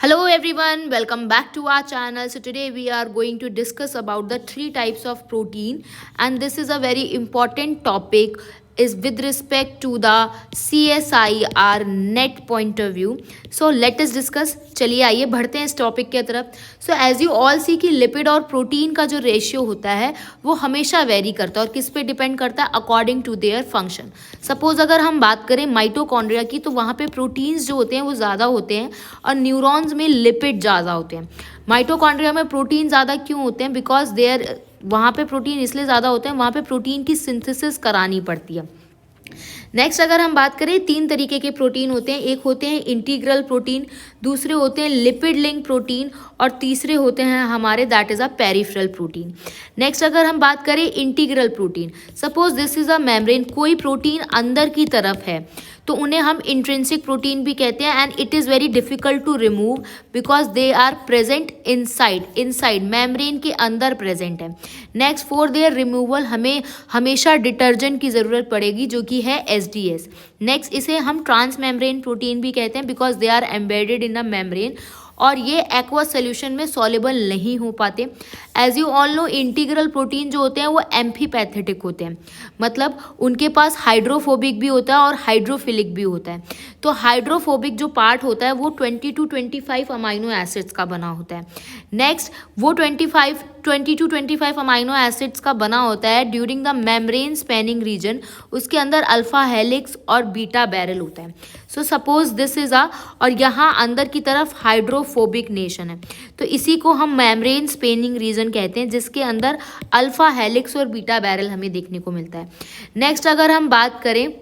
Hello everyone, welcome back to our channel. So today we are going to discuss about the three types of protein, and this is a very important topic is with respect to the CSIR net point of view. So let us discuss. चलिए आइए बढ़ते हैं इस topic के तरफ. So as you all सी कि lipid और protein का जो रेशियो होता है वो हमेशा वेरी करता है और किस पे डिपेंड करता है, according to their function. Suppose अगर हम बात करें माइटोकॉन्ड्रिया की तो वहाँ पे प्रोटीन्स जो होते हैं वो ज़्यादा होते हैं और न्यूरॉन्स में लिपिड ज़्यादा होते हैं. माइटोकॉन्ड्रिया में प्रोटीन ज़्यादा क्यों होते हैं? बिकॉज देयर वहाँ पे प्रोटीन इसलिए ज़्यादा होते हैं, वहाँ पे प्रोटीन की सिंथेसिस करानी पड़ती है. नेक्स्ट अगर हम बात करें, तीन तरीके के प्रोटीन होते हैं. एक होते हैं इंटीग्रल प्रोटीन, दूसरे होते हैं लिपिड लिंक प्रोटीन और तीसरे होते हैं हमारे that is a peripheral protein. Next अगर हम बात करें integral protein, suppose this is a membrane, कोई प्रोटीन अंदर की तरफ है तो उन्हें हम इंट्रिंसिक प्रोटीन भी कहते हैं and it is very difficult to remove because they are present inside membrane के अंदर प्रेजेंट है. नेक्स्ट फॉर देयर रिमूवल हमें हमेशा डिटर्जेंट की ज़रूरत पड़ेगी जो कि है SDS. नेक्स्ट इसे हम ट्रांस मेम्ब्रेन प्रोटीन भी कहते हैं because they are embedded in the membrane और ये एक्वस सोल्यूशन में सॉल्युबल नहीं हो पाते. As you all know integral protein जो होते हैं वो एम्फीपैथेटिक होते हैं, मतलब उनके पास हाइड्रोफोबिक भी होता है और हाइड्रोफिलिक भी होता है. तो हाइड्रोफोबिक जो पार्ट होता है वो 20 to 25 अमाइनो एसिड्स का बना होता है. नेक्स्ट वो 20 to 25 अमाइनो एसिड्स का बना होता है during the membrane spanning region. उसके अंदर अल्फा हेलिक्स और बीटा बैरल होता है. सो सपोज दिस इज और यहाँ अंदर की तरफ हाइड्रोफोबिक नेशन है तो इसी को हम मेम्ब्रेन स्पेनिंग रीजन कहते हैं जिसके अंदर अल्फा हेलिक्स और बीटा बैरल हमें देखने को मिलता है. नेक्स्ट अगर हम बात करें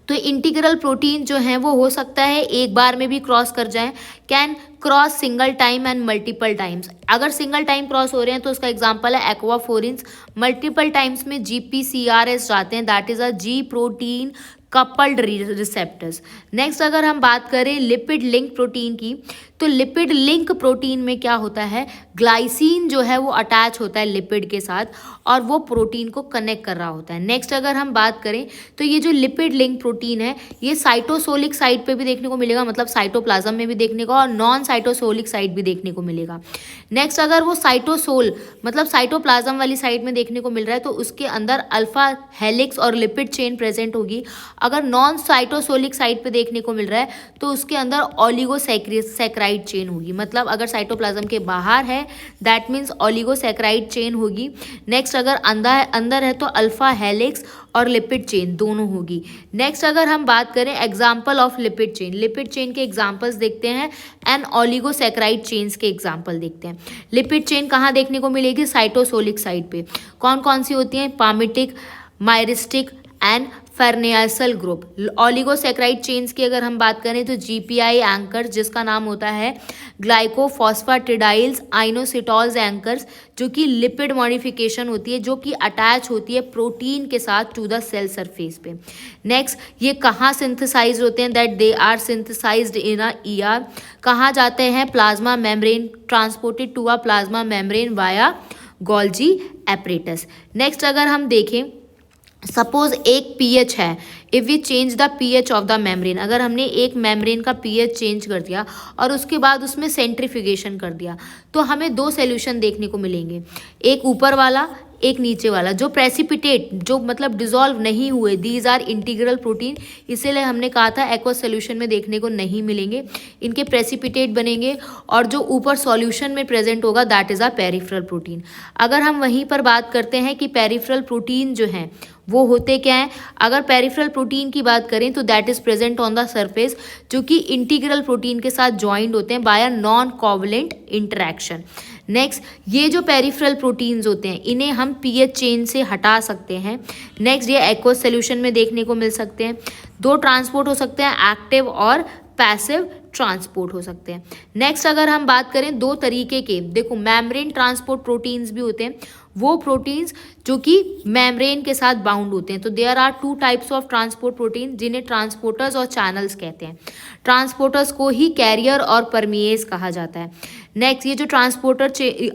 तो इंटीग्रल प्रोटीन जो है वो हो सकता है एक बार में भी क्रॉस कर जाए, can cross single time and multiple times. अगर सिंगल टाइम क्रॉस हो रहे हैं तो उसका एग्जांपल है एक्वाफोरिन्स. मल्टीपल टाइम्स में GPCRS जाते हैं, that is a ji protein coupled receptors. Next अगर हम बात करें लिपिड लिंक प्रोटीन की तो लिपिड लिंक प्रोटीन में क्या होता है, ग्लाइसिन जो है वो अटैच होता है लिपिड के साथ और वो प्रोटीन को कनेक्ट कर रहा होता है. नेक्स्ट अगर हम बात करें तो ये जो लिपिड लिंक प्रोटीन है ये साइटोसोलिक साइड पे भी देखने को मिलेगा, मतलब साइटोप्लाज्म में भी देखने को और नॉन साइटोसोलिक साइड भी देखने को मिलेगा. नेक्स्ट अगर वो साइटोसोल मतलब साइटोप्लाज्म वाली साइड में देखने को मिल रहा है तो उसके अंदर अल्फा हेलिक्स और लिपिड चेन प्रेजेंट होगी. अगर नॉन साइटोसोलिक साइड पे देखने को मिल रहा है तो उसके अंदर ऑलिगोसैकराइड चेन होगी, मतलब अगर साइटोप्लाज्म के बाहर है दैट मीन्स ऑलिगोसैकराइड चेन होगी. नेक्स्ट अगर अंदर है तो अल्फा हेलिक्स और लिपिड चेन दोनों होगी. नेक्स्ट अगर हम बात करें एग्जाम्पल ऑफ लिपिड चेन के एग्जाम्पल्स देखते हैं एंड ऑलिगोसैकराइड चेन्स के एग्जाम्पल देखते हैं. लिपिड चेन कहाँ देखने को मिलेगी? साइटोसोलिक साइड पे. कौन कौन सी होती हैं? Palmitic, myristic and farnesyl group. Oligosaccharide chains की अगर हम बात करें तो GPI एंकर जिसका नाम होता है ग्लाइकोफॉस्फेटिडाइल्स आइनोसिटॉल्स एंकर्स जो कि लिपिड मॉडिफिकेशन होती है जो कि अटैच होती है प्रोटीन के साथ टू द सेल सरफेस पे. नेक्स्ट ये कहाँ सिंथेसाइज होते हैं? That they are synthesized in a ER. कहाँ जाते हैं? Plasma membrane, transported to a plasma membrane via Golgi apparatus. Next अगर हम देखें सपोज एक pH है, if we change the pH of the membrane, अगर हमने एक मेम्ब्रेन का pH चेंज कर दिया और उसके बाद उसमें सेंट्रीफ्यूगेशन कर दिया तो हमें दो सॉल्यूशन देखने को मिलेंगे, एक ऊपर वाला एक नीचे वाला. जो प्रेसिपिटेट जो मतलब डिजॉल्व नहीं हुए दीज आर इंटीग्रल प्रोटीन, इसीलिए हमने कहा था एक्वस सोल्यूशन में देखने को नहीं मिलेंगे, इनके प्रेसिपिटेट बनेंगे और जो ऊपर सॉल्यूशन में प्रेजेंट होगा that is a peripheral protein. अगर हम वहीं पर बात करते हैं कि पेरिफेरल प्रोटीन जो हैं वो होते क्या हैं, अगर पेरिफेरल प्रोटीन की बात करें तो that is present on the surface जो कि इंटीग्रल प्रोटीन के साथ ज्वाइंट होते हैं by a non covalent interaction. Next ये जो पेरिफेरल प्रोटीन्स होते हैं इन्हें हम pH चेन से हटा सकते हैं. नेक्स्ट ये एक्वस सोल्यूशन में देखने को मिल सकते हैं. दो ट्रांसपोर्ट हो सकते हैं, एक्टिव और पैसिव ट्रांसपोर्ट हो सकते हैं. नेक्स्ट अगर हम बात करें दो तरीके के, देखो मेम्ब्रेन ट्रांसपोर्ट प्रोटीन्स भी होते हैं, वो प्रोटीन्स जो कि मेम्ब्रेन के साथ बाउंड होते हैं. तो there are two types of transport protein जिन्हें ट्रांसपोर्टर्स और चैनल्स कहते हैं. ट्रांसपोर्टर्स को ही कैरियर और परमिएज कहा जाता है. नेक्स्ट ये जो ट्रांसपोर्टर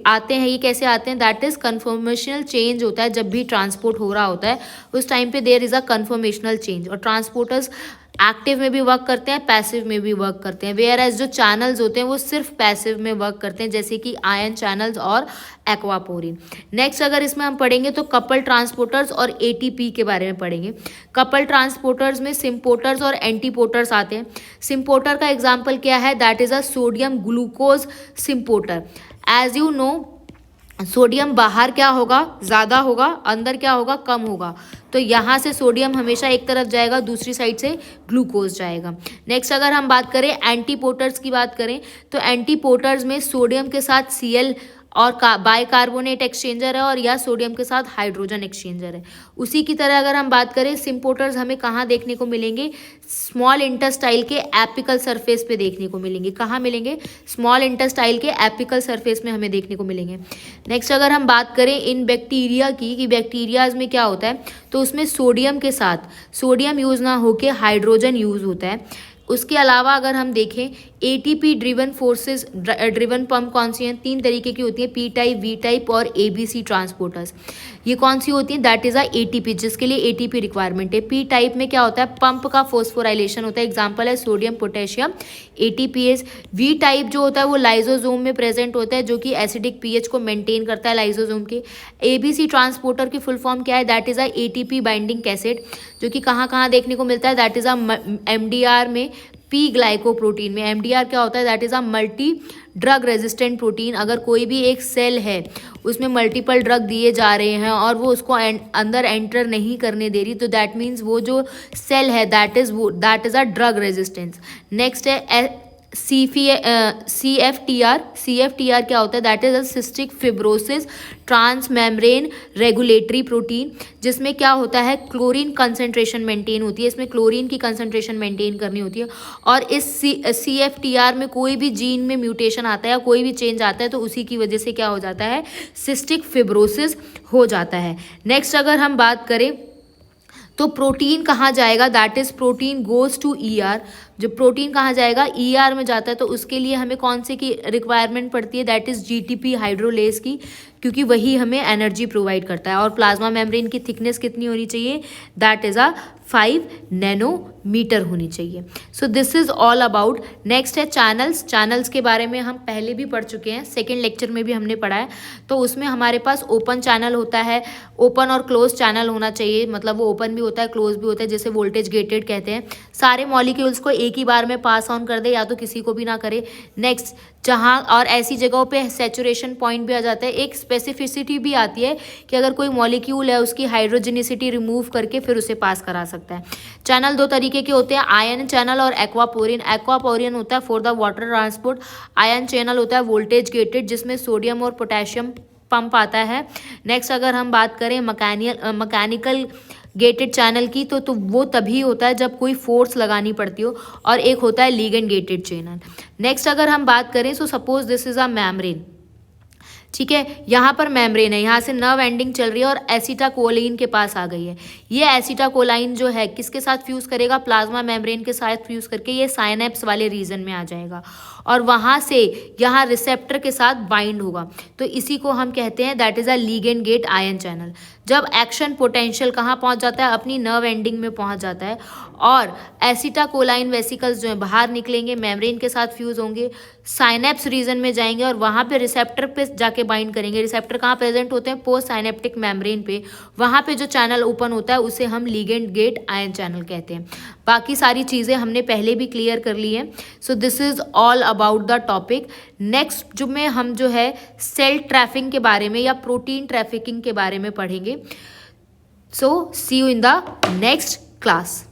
आते हैं ये कैसे आते हैं? दैट इज कन्फर्मेशनल चेंज होता है, जब भी ट्रांसपोर्ट हो रहा होता है उस टाइम पे there is a conformational change. और ट्रांसपोर्टर्स एक्टिव में भी वर्क करते हैं, पैसिव में भी वर्क करते हैं। वेयर एज जो चैनल्स होते हैं वो सिर्फ पैसिव में वर्क करते हैं, जैसे कि आयन चैनल्स और एक्वापोरिन। नेक्स्ट अगर इसमें हम पढ़ेंगे तो कपल ट्रांसपोर्टर्स और एटीपी के बारे में पढ़ेंगे। कपल ट्रांसपोर्टर्स में सिम्पोर्टर्स और एंटीपोर्टर्स आते हैं। सिम्पोर्टर का एग्जाम्पल क्या है? That is a sodium glucose symporter. As you know, sodium बाहर क्या होगा? ज़्यादा होगा, अंदर क्या होगा? कम होगा। तो यहाँ से सोडियम हमेशा एक तरफ जाएगा, दूसरी साइड से ग्लूकोज जाएगा। नेक्स्ट अगर हम बात करें एंटीपोर्टर्स की बात करें तो एंटीपोर्टर्स में सोडियम के साथ Cl और बाइकार्बोनेट एक्सचेंजर है, और या सोडियम के साथ हाइड्रोजन एक्सचेंजर है। उसी की तरह अगर हम बात करें सिम्पोर्टर्स हमें कहाँ देखने को मिलेंगे? स्मॉल इंटेस्टाइल के एपिकल सरफेस पे देखने को मिलेंगे। कहाँ मिलेंगे? स्मॉल इंटेस्टाइल के एपिकल सरफेस में हमें देखने को मिलेंगे। नेक्स्ट अगर हम बात करें इन बैक्टीरिया की कि बैक्टीरियाज में क्या होता है, तो उसमें सोडियम के साथ सोडियम यूज़ ना होके हाइड्रोजन यूज़ होता है। उसके अलावा अगर हम देखें ATP driven forces driven pump कौन सी हैं? 3 तरीके की होती है, पी टाइप, वी टाइप और एबीसी ट्रांसपोर्टर्स। ये कौन सी होती है? दैट इज अ एटीपी, जिसके लिए एटीपी रिक्वायरमेंट है। पी टाइप में क्या होता है? पंप का फोस्फोराइलेशन होता है। एग्जांपल है sodium potassium ATPase. V type जो होता है वो लाइजोसोम में प्रेजेंट होता है, जो कि एसिडिक पीएच को मेंटेन करता है लाइजोसोम के। एबीसी ट्रांसपोर्टर की फुल फॉर्म क्या है? That is a ATP binding cassette, जो कि कहाँ कहाँ देखने को मिलता है? दैट इज अ एमडीआर में, पी ग्लाइकोप्रोटीन में। एमडीआर क्या होता है? That is a multi drug resistant protein. अगर कोई भी एक सेल है उसमें मल्टीपल ड्रग दिए जा रहे हैं और वो उसको अंदर एंटर नहीं करने दे रही, तो दैट मीन्स वो जो सेल है that is a drug resistance. Next है CFTR। CFTR क्या होता है? That is a cystic fibrosis transmembrane regulatory protein, जिसमें क्या होता है? क्लोरीन कंसंट्रेशन मेंटेन होती है। इसमें क्लोरीन की कंसंट्रेशन मेंटेन करनी होती है, और इस CFTR में कोई भी जीन में म्यूटेशन आता है या कोई भी चेंज आता है तो उसी की वजह से क्या हो जाता है? सिस्टिक फिब्रोसिस हो जाता है। नेक्स्ट अगर हम बात करें तो प्रोटीन कहाँ जाएगा? That is protein goes to ER। जब प्रोटीन कहाँ जाएगा? ER में जाता है। तो उसके लिए हमें कौन से की रिक्वायरमेंट पड़ती है? दैट इज GTP हाइड्रोलेस की, क्योंकि वही हमें एनर्जी प्रोवाइड करता है। और प्लाज्मा मेम्ब्रेन की थिकनेस कितनी होनी चाहिए? दैट इज अ 5 नैनोमीटर होनी चाहिए। So this is all about. Next है चैनल्स। चैनल्स के बारे में हम पहले भी पढ़ चुके हैं, सेकेंड लेक्चर में भी हमने पढ़ा है। तो उसमें हमारे पास ओपन चैनल होता है, ओपन और क्लोज चैनल होना चाहिए, मतलब वो ओपन भी होता है क्लोज भी होता है, जैसे वोल्टेज गेटेड कहते हैं। सारे मॉलिक्यूल्स को एक ही बार में पास ऑन कर दे, या तो किसी को भी ना करे। नेक्स्ट, जहाँ और ऐसी जगहों पे सैचुरेशन पॉइंट भी आ जाता है। एक स्पेसिफिसिटी भी आती है कि अगर कोई मॉलिक्यूल है उसकी हाइड्रोजेनिसिटी रिमूव करके फिर उसे पास करा सकता है। चैनल 2 तरीके के होते हैं, आयन चैनल और एक्वापोरिन। एक्वापोरिन होता है for the water transport. Ion channel होता है वोल्टेज गेटेड, जिसमें सोडियम और पोटेशियम पंप आता है। नेक्स्ट अगर हम बात करें मैकेनिकल गेटेड चैनल की, तो वो तभी होता है जब कोई फोर्स लगानी पड़ती हो, और एक होता है लिगेंड गेटेड चैनल। नेक्स्ट अगर हम बात करें, so suppose this is a membrane, ठीक है, यहाँ पर मेम्ब्रेन है, यहाँ से नर्व एंडिंग चल रही है और एसिटाकोलाइन के पास आ गई है। ये एसिटाकोलाइन जो है किसके साथ फ्यूज करेगा? प्लाज्मा मेम्ब्रेन के साथ फ्यूज करके ये साइनेप्स वाले रीजन में आ जाएगा, और वहाँ से यहाँ रिसेप्टर के साथ बाइंड होगा। तो इसी को हम कहते हैं that is a ligand gate ion channel. जब एक्शन पोटेंशियल कहाँ पहुँच जाता है? अपनी नर्व एंडिंग में पहुँच जाता है, और एसिटाकोलाइन वेसिकल्स जो है बाहर निकलेंगे, मेम्ब्रेन के साथ फ्यूज होंगे, साइनेप्स रीजन में जाएंगे और वहाँ पे रिसेप्टर पे जाके बाइंड करेंगे। रिसेप्टर कहाँ प्रेजेंट होते हैं? पोस्ट साइनेप्टिक मेम्ब्रेन पे। वहाँ पे जो चैनल ओपन होता है उसे हम लिगेंड गेट आयन चैनल कहते हैं। बाकी सारी चीज़ें हमने पहले भी क्लियर कर ली हैं। So this is all about the topic. Next जो में हम जो है सेल ट्रैफिकिंग के बारे में या प्रोटीन ट्रैफिकिंग के बारे में पढ़ेंगे। So see you in the next class.